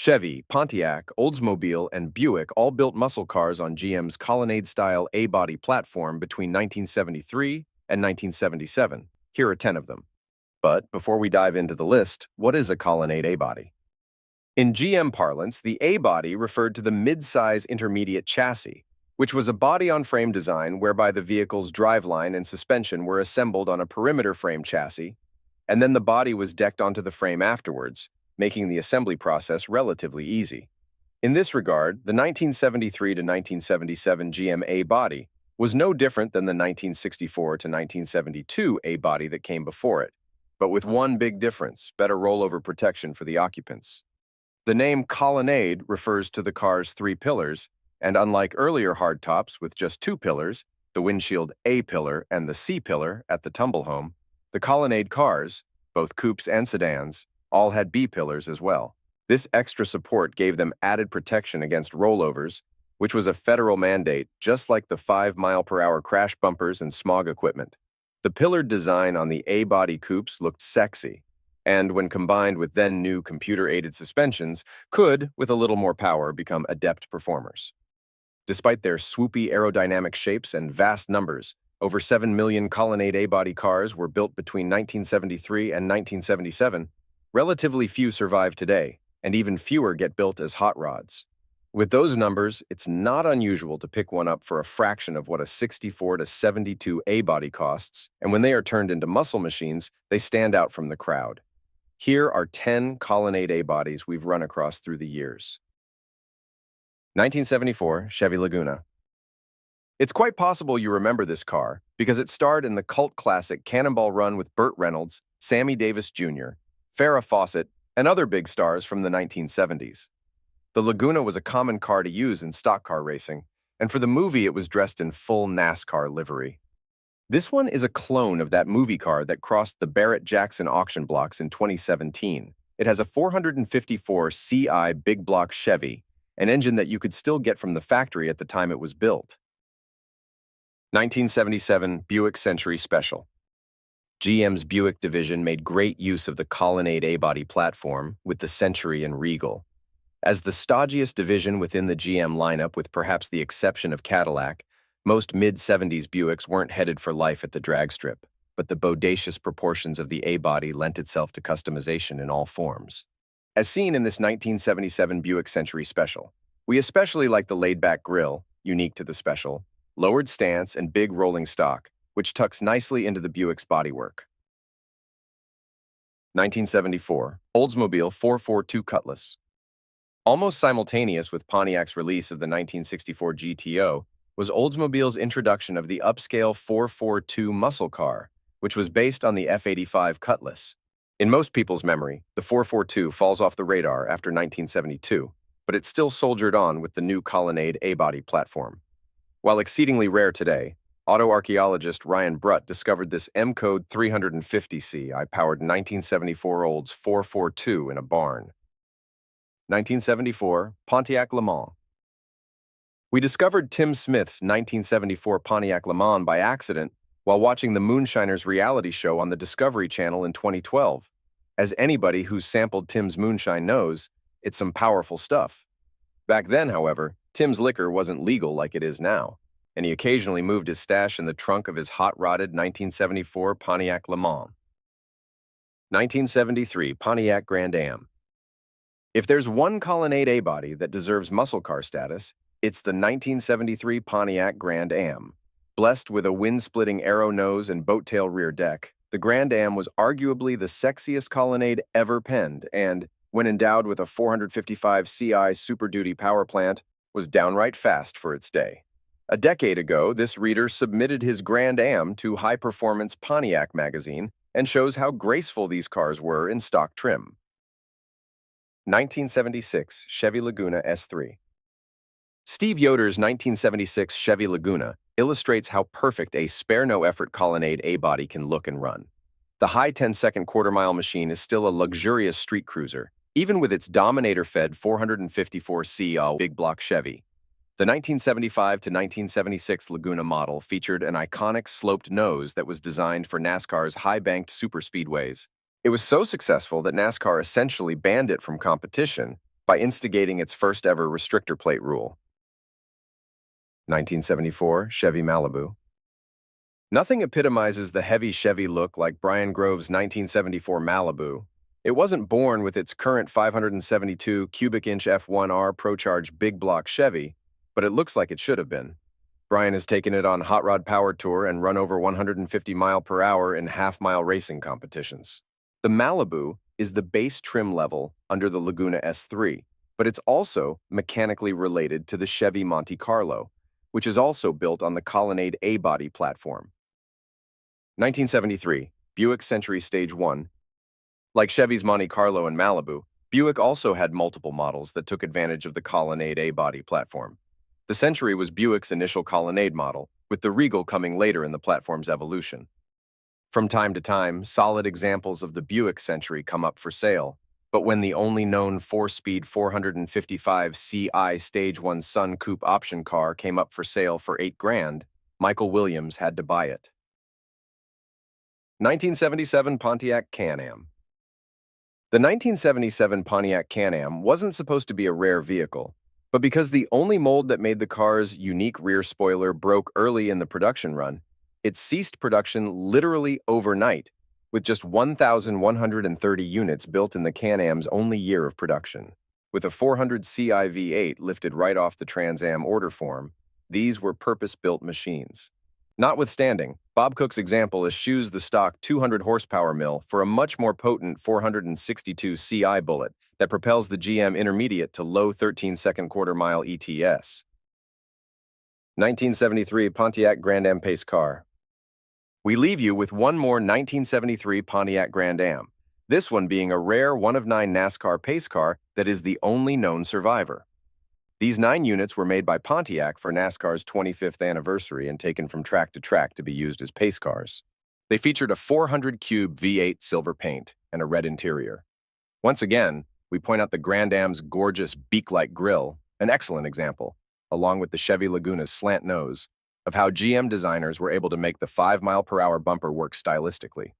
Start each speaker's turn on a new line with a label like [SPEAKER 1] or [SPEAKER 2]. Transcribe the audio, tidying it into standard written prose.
[SPEAKER 1] Chevy, Pontiac, Oldsmobile, and Buick all built muscle cars on GM's Colonnade-style A-body platform between 1973 and 1977. Here are 10 of them. But before we dive into the list, what is a Colonnade A-body? In GM parlance, the A-body referred to the mid-size intermediate chassis, which was a body-on-frame design whereby the vehicle's driveline and suspension were assembled on a perimeter frame chassis, and then the body was decked onto the frame afterwards, making the assembly process relatively easy. In this regard, the 1973 to 1977 GM A-body was no different than the 1964 to 1972 A-body that came before it, but with one big difference: better rollover protection for the occupants. The name Colonnade refers to the car's three pillars, and unlike earlier hardtops with just two pillars, the windshield A pillar and the C pillar at the tumble home, the Colonnade cars, both coupes and sedans, all had B pillars as well. This extra support gave them added protection against rollovers, which was a federal mandate, just like the 5-mile-per-hour crash bumpers and smog equipment. The pillared design on the A-body coupes looked sexy, and when combined with then-new computer-aided suspensions, could, with a little more power, become adept performers. Despite their swoopy aerodynamic shapes and vast numbers, over 7 million Colonnade A-body cars were built between 1973 and 1977. Relatively few survive today, and even fewer get built as hot rods. With those numbers, it's not unusual to pick one up for a fraction of what a 64 to 72 A-body costs, and when they are turned into muscle machines, they stand out from the crowd. Here are 10 Colonnade A-bodies we've run across through the years. 1974 Chevy Laguna. It's quite possible you remember this car because it starred in the cult classic Cannonball Run with Burt Reynolds, Sammy Davis Jr., Farrah Fawcett, and other big stars from the 1970s. The Laguna was a common car to use in stock car racing, and for the movie it was dressed in full NASCAR livery. This one is a clone of that movie car that crossed the Barrett-Jackson auction blocks in 2017. It has a 454 CI big block Chevy, an engine that you could still get from the factory at the time it was built. 1977 Buick Century Special. GM's Buick division made great use of the Colonnade A-body platform with the Century and Regal. As the stodgiest division within the GM lineup, with perhaps the exception of Cadillac, most mid-70s Buicks weren't headed for life at the drag strip, but the bodacious proportions of the A-body lent itself to customization in all forms. As seen in this 1977 Buick Century Special, we especially like the laid-back grille, unique to the Special, lowered stance, and big rolling stock, which tucks nicely into the Buick's bodywork. 1974 Oldsmobile 442 Cutlass. Almost simultaneous with Pontiac's release of the 1964 GTO was Oldsmobile's introduction of the upscale 442 muscle car, which was based on the F85 Cutlass. In most people's memory, the 442 falls off the radar after 1972, but it still soldiered on with the new Colonnade A-body platform. While exceedingly rare today, autoarchaeologist Ryan Brutt discovered this M-code 350CI-powered 1974 Olds 442 in a barn. 1974 Pontiac Le Mans. We discovered Tim Smith's 1974 Pontiac Le Mans by accident while watching the Moonshiners reality show on the Discovery Channel in 2012. As anybody who's sampled Tim's moonshine knows, it's some powerful stuff. Back then, however, Tim's liquor wasn't legal like it is now, and he occasionally moved his stash in the trunk of his hot-rodded 1974 Pontiac Le Mans. 1973 Pontiac Grand Am. If there's one Colonnade A-body that deserves muscle car status, it's the 1973 Pontiac Grand Am. Blessed with a wind-splitting arrow nose and boat-tail rear deck, the Grand Am was arguably the sexiest Colonnade ever penned and, when endowed with a 455 CI Super Duty power plant, was downright fast for its day. A decade ago, this reader submitted his Grand Am to High Performance Pontiac magazine and shows how graceful these cars were in stock trim. 1976 Chevy Laguna S3. Steve Yoder's 1976 Chevy Laguna illustrates how perfect a spare-no-effort Colonnade A-body can look and run. The high 10-second quarter-mile machine is still a luxurious street cruiser, even with its Dominator-fed 454 CL big block Chevy. The 1975 to 1976 Laguna model featured an iconic sloped nose that was designed for NASCAR's high-banked superspeedways. It was so successful that NASCAR essentially banned it from competition, by instigating its first-ever restrictor plate rule. 1974 Chevy Malibu. Nothing epitomizes the heavy Chevy look like Brian Grove's 1974 Malibu. It wasn't born with its current 572 cubic inch F1R Procharge big block Chevy, but it looks like it should have been. Brian has taken it on Hot Rod Power Tour and run over 150 mile per hour in half-mile racing competitions. The Malibu is the base trim level under the Laguna S3, but it's also mechanically related to the Chevy Monte Carlo, which is also built on the Colonnade A-body platform. 1973, Buick Century Stage 1. Like Chevy's Monte Carlo and Malibu, Buick also had multiple models that took advantage of the Colonnade A-body platform. The Century was Buick's initial Colonnade model, with the Regal coming later in the platform's evolution. From time to time, solid examples of the Buick Century come up for sale, but when the only known 4-speed 455 Ci Stage 1 Sun Coupe option car came up for sale for $8,000, Michael Williams had to buy it. 1977 Pontiac Can-Am. The 1977 Pontiac Can-Am wasn't supposed to be a rare vehicle, but because the only mold that made the car's unique rear spoiler broke early in the production run, it ceased production literally overnight, with just 1,130 units built in the Can-Am's only year of production. With a 400 Ci V8 lifted right off the Trans Am order form, these were purpose-built machines. Notwithstanding, Bob Cook's example eschews the stock 200 horsepower mill for a much more potent 462 Ci bullet that propels the GM Intermediate to low 13-second quarter-mile ETS. 1973 Pontiac Grand Am Pace Car. We leave you with one more 1973 Pontiac Grand Am, this one being a rare one-of-9 NASCAR pace car that is the only known survivor. These 9 units were made by Pontiac for NASCAR's 25th anniversary and taken from track to track to be used as pace cars. They featured a 400-cube V8 silver paint and a red interior. Once again, we point out the Grand Am's gorgeous beak-like grille, an excellent example, along with the Chevy Laguna's slant nose, of how GM designers were able to make the 5-mile-per-hour bumper work stylistically.